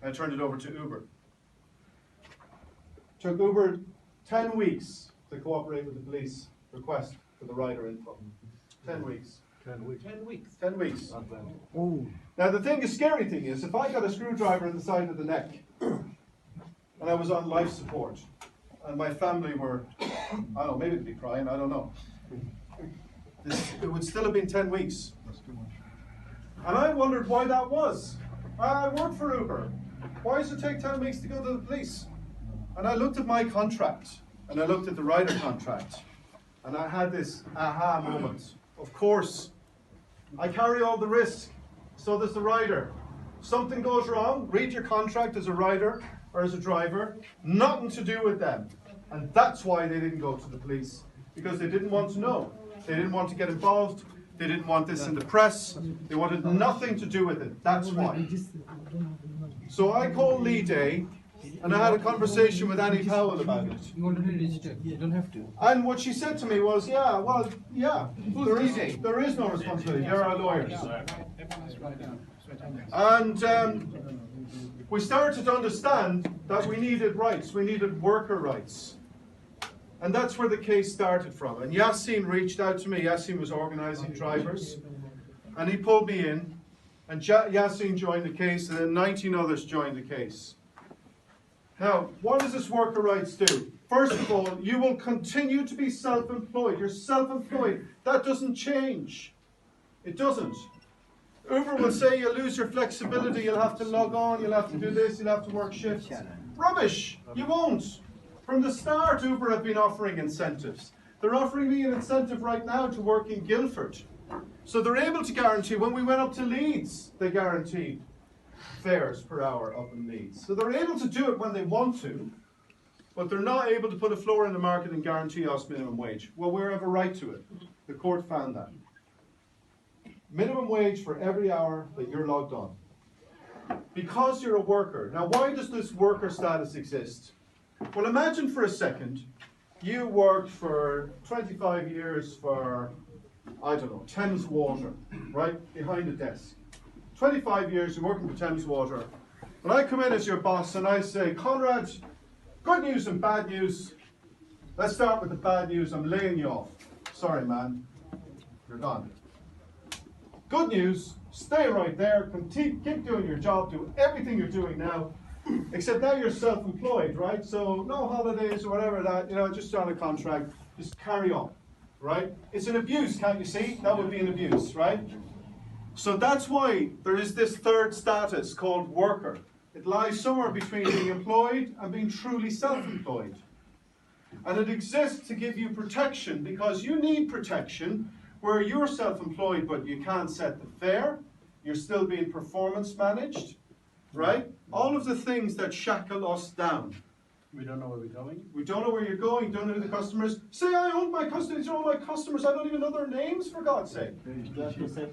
I turned it over to Uber. Took Uber 10 weeks to cooperate with the police request for the rider info. 10 weeks. 10 weeks. 10 weeks. 10 weeks. Not bad. Oh, Now the scary thing is, if I got a screwdriver in the side of the neck, and I was on life support, and my family were, I don't know, maybe they'd be crying, I don't know. It would still have been 10 weeks. That's too much. And I wondered why that was. I worked for Uber. Why does it take 10 weeks to go to the police? And I looked at my contract, and I looked at the rider contract, and I had this aha moment. Of course, I carry all the risk, so does the rider. Something goes wrong, read your contract as a rider or as a driver, nothing to do with them. And that's why they didn't go to the police, because they didn't want to know. They didn't want to get involved. They didn't want this in the press. They wanted nothing to do with it. That's why. So I called Lee Day, and I had a conversation with Annie Powell about it. you already registered. You don't have to. And what she said to me was, there is no responsibility. They're our lawyers. And we started to understand that we needed rights. We needed worker rights. And that's where the case started from. And Yassine reached out to me. Yassine was organising drivers. And he pulled me in. And Yassine joined the case, and then 19 others joined the case. Now, what does this worker rights do? First of all, you will continue to be self-employed. You're self-employed. That doesn't change. It doesn't. Uber will say you'll lose your flexibility, you'll have to log on, you'll have to do this, you'll have to work shifts. Rubbish! You won't. From the start, Uber have been offering incentives. They're offering me an incentive right now to work in Guildford. So they're able to guarantee, when we went up to Leeds, they guaranteed fares per hour up in Leeds. So they're able to do it when they want to, but they're not able to put a floor in the market and guarantee us minimum wage. Well, we have a right to it. The court found that. Minimum wage for every hour that you're logged on. Because you're a worker. Now, why does this worker status exist? Well, imagine for a second, you worked for 25 years for, I don't know, Thames Water, right, behind a desk. 25 years, you're working for Thames Water. When I come in as your boss and I say, Conrad, good news and bad news. Let's start with the bad news. I'm laying you off. Sorry, man. You're gone. Good news, stay right there, keep doing your job, do everything you're doing now, except now you're self-employed, right? So no holidays or whatever that, just on a contract, just carry on, right? It's an abuse, can't you see? That would be an abuse, right? So that's why there is this third status called worker. It lies somewhere between being employed and being truly self-employed. And it exists to give you protection, because you need protection where you're self-employed but you can't set the fare, you're still being performance managed, right? All of the things that shackle us down. We don't know where we're going. We don't know where you're going, don't know who the customers. Say I own my customers, these are all my customers, I don't even know their names, for God's sake.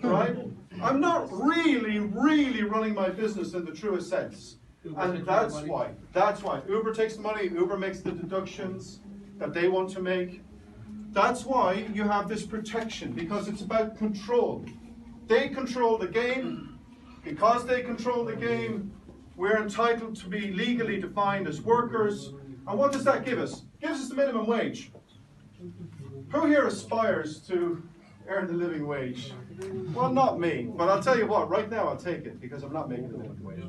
Right? I'm not really running my business in the truest sense. And that's why Uber takes the money, Uber makes the deductions that they want to make. That's why you have this protection, because it's about control. They control the game. Because they control the game, we're entitled to be legally defined as workers. And what does that give us? It gives us the minimum wage. Who here aspires to earn the living wage? Well, not me. But I'll tell you what, right now I'll take it, because I'm not making the minimum wage.